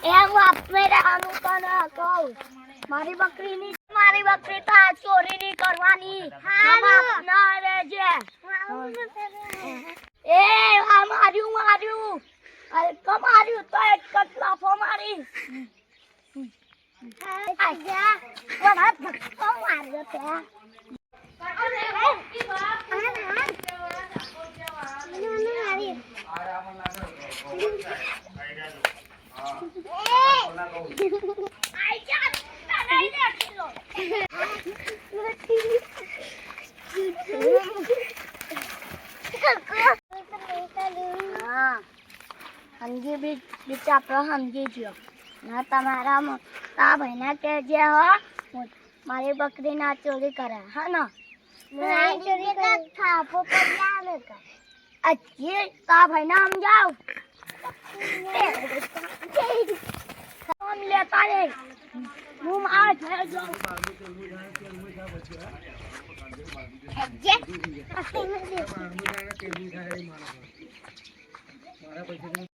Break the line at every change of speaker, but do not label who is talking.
એમ આપને આનું તને કહું મારી બકરી તો આ ચોરી ની કરવાની ના રેજે એ આ માર્યું અરે કમાર્યું તો એક કટલાફો મારી આજા વરાત ભક્તો માર્યો તે સમજી બીજા આપણે સમજી ગયો ના તમારા તા ભાઈના કે જે હો મારી બકરી ના ચોરી કરે હા ને ચોરી કરે થાપો પડાવે કે અજી તા ભાઈના સમજાવ हम लेता है मुंह आज है जो ये